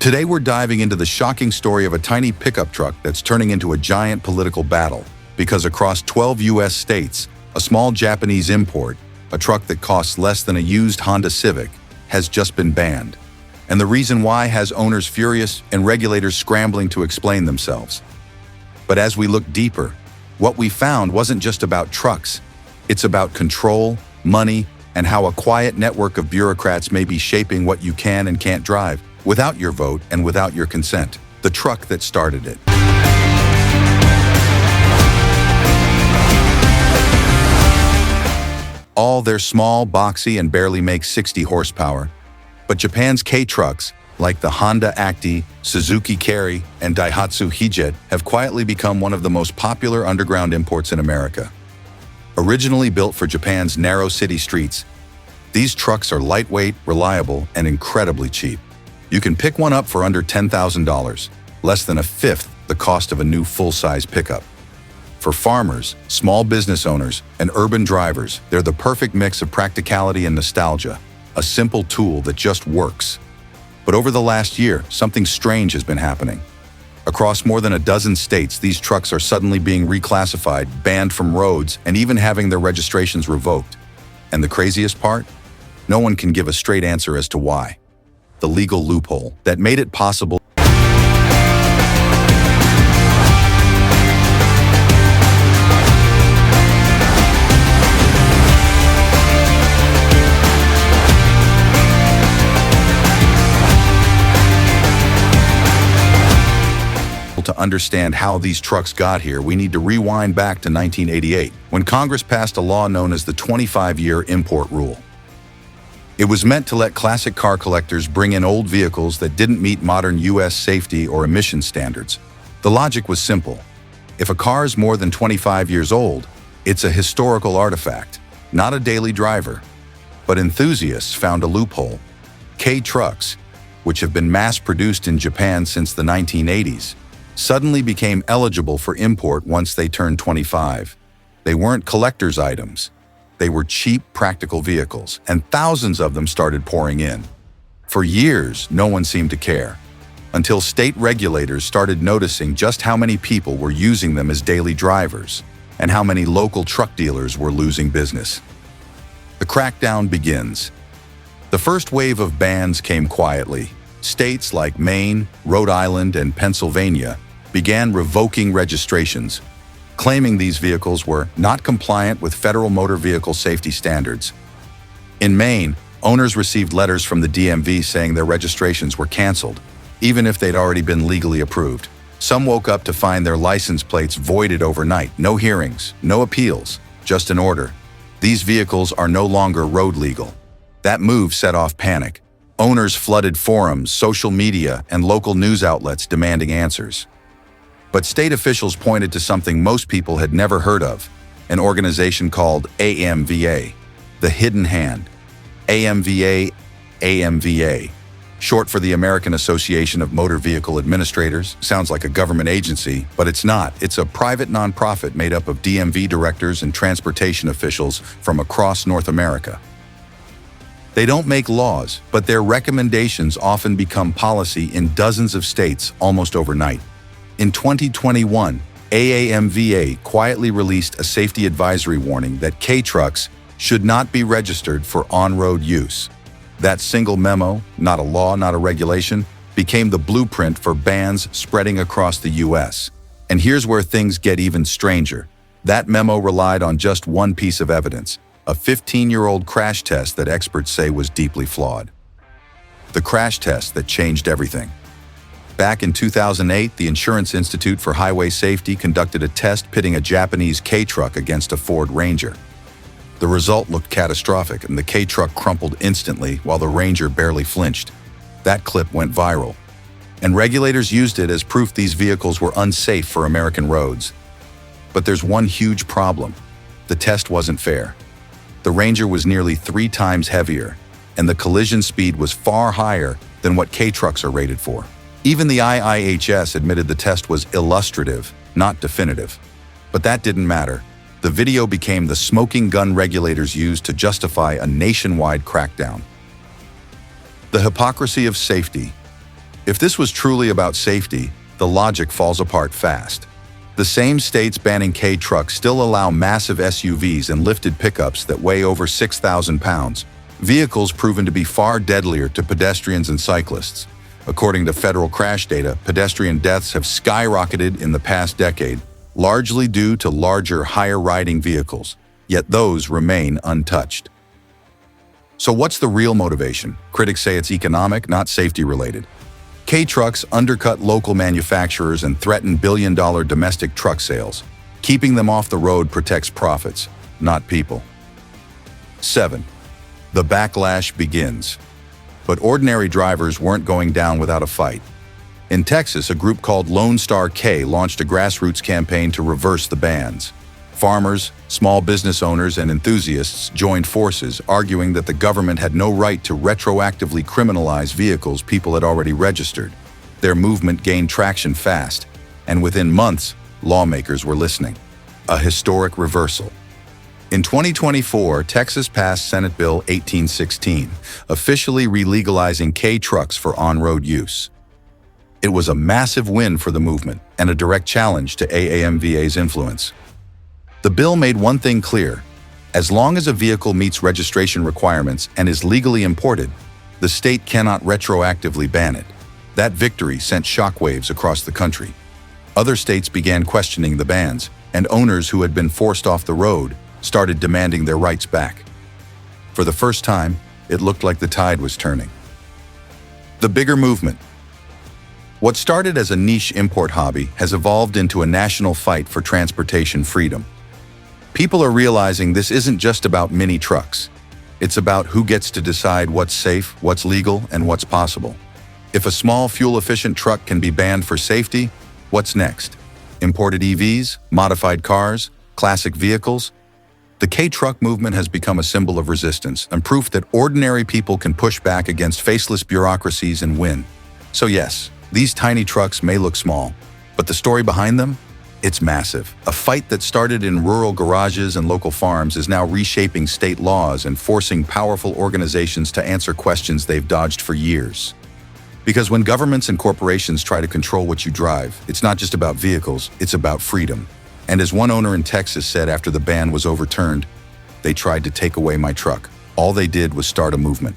Today we're diving into the shocking story of a tiny pickup truck that's turning into a giant political battle, because across 12 US states, a small Japanese import, a truck that costs less than a used Honda Civic, has just been banned. And the reason why has owners furious and regulators scrambling to explain themselves. But as we look deeper, what we found wasn't just about trucks. It's about control, money, and how a quiet network of bureaucrats may be shaping what you can and can't drive, without your vote and without your consent. The truck that started it. All they're small, boxy, and barely make 60 horsepower. But Japan's K-trucks, like the Honda Acti, Suzuki Carry, and Daihatsu Hijet, have quietly become one of the most popular underground imports in America. Originally built for Japan's narrow city streets, these trucks are lightweight, reliable, and incredibly cheap. You can pick one up for under $10,000, less than a fifth the cost of a new full-size pickup. For farmers, small business owners, and urban drivers, they're the perfect mix of practicality and nostalgia, a simple tool that just works. But over the last year, something strange has been happening. Across more than a dozen states, these trucks are suddenly being reclassified, banned from roads, and even having their registrations revoked. And the craziest part? No one can give a straight answer as to why. The legal loophole that made it possible to understand how these trucks got here, we need to rewind back to 1988, when Congress passed a law known as the 25-year import rule. It was meant to let classic car collectors bring in old vehicles that didn't meet modern U.S. safety or emission standards. The logic was simple. If a car is more than 25 years old, it's a historical artifact, not a daily driver. But enthusiasts found a loophole. K-trucks, which have been mass-produced in Japan since the 1980s, suddenly became eligible for import once they turned 25. They weren't collector's items. They were cheap, practical vehicles, and thousands of them started pouring in. For years, no one seemed to care, until state regulators started noticing just how many people were using them as daily drivers, and how many local truck dealers were losing business. The crackdown begins. The first wave of bans came quietly. States like Maine, Rhode Island, and Pennsylvania began revoking registrations, claiming these vehicles were not compliant with federal motor vehicle safety standards. In Maine, owners received letters from the DMV saying their registrations were canceled, even if they'd already been legally approved. Some woke up to find their license plates voided overnight. No hearings, no appeals, just an order. These vehicles are no longer road legal. That move set off panic. Owners flooded forums, social media, and local news outlets demanding answers. But state officials pointed to something most people had never heard of, an organization called AMVA, the Hidden Hand. AMVA, short for the American Association of Motor Vehicle Administrators. Sounds like a government agency, but it's not. It's a private nonprofit made up of DMV directors and transportation officials from across North America. They don't make laws, but their recommendations often become policy in dozens of states almost overnight. In 2021, AAMVA quietly released a safety advisory warning that K-trucks should not be registered for on-road use. That single memo, not a law, not a regulation, became the blueprint for bans spreading across the US. And here's where things get even stranger. That memo relied on just one piece of evidence: a 15-year-old crash test that experts say was deeply flawed. The crash test that changed everything. Back in 2008, the Insurance Institute for Highway Safety conducted a test pitting a Japanese K-truck against a Ford Ranger. The result looked catastrophic, and the K-truck crumpled instantly while the Ranger barely flinched. That clip went viral, and regulators used it as proof these vehicles were unsafe for American roads. But there's one huge problem. The test wasn't fair. The Ranger was nearly 3 times heavier, and the collision speed was far higher than what K-trucks are rated for. Even the IIHS admitted the test was illustrative, not definitive. But that didn't matter. The video became the smoking gun regulators used to justify a nationwide crackdown. The hypocrisy of safety. If this was truly about safety, the logic falls apart fast. The same states banning K trucks still allow massive SUVs and lifted pickups that weigh over 6,000 pounds, vehicles proven to be far deadlier to pedestrians and cyclists. According to federal crash data, pedestrian deaths have skyrocketed in the past decade, largely due to larger, higher-riding vehicles, yet those remain untouched. So what's the real motivation? Critics say it's economic, not safety-related. K-trucks undercut local manufacturers and threaten billion-dollar domestic truck sales. Keeping them off the road protects profits, not people. 7. The backlash begins. But ordinary drivers weren't going down without a fight. In Texas, a group called Lone Star K launched a grassroots campaign to reverse the bans. Farmers, small business owners, and enthusiasts joined forces, arguing that the government had no right to retroactively criminalize vehicles people had already registered. Their movement gained traction fast, and within months, lawmakers were listening. A historic reversal. In 2024, Texas passed Senate Bill 1816, officially relegalizing K trucks for on-road use. It was a massive win for the movement and a direct challenge to AAMVA's influence. The bill made one thing clear: as long as a vehicle meets registration requirements and is legally imported, the state cannot retroactively ban it. That victory sent shockwaves across the country. Other states began questioning the bans, and owners who had been forced off the road started demanding their rights back. For the first time, it looked like the tide was turning. The bigger movement. What started as a niche import hobby has evolved into a national fight for transportation freedom. People are realizing this isn't just about mini trucks. It's about who gets to decide what's safe, what's legal, and what's possible. If a small fuel-efficient truck can be banned for safety, what's next? Imported EVs, modified cars, classic vehicles? The K-truck movement has become a symbol of resistance and proof that ordinary people can push back against faceless bureaucracies and win. So yes, these tiny trucks may look small, but the story behind them? It's massive. A fight that started in rural garages and local farms is now reshaping state laws and forcing powerful organizations to answer questions they've dodged for years. Because when governments and corporations try to control what you drive, it's not just about vehicles, it's about freedom. And as one owner in Texas said after the ban was overturned, "They tried to take away my truck. All they did was start a movement."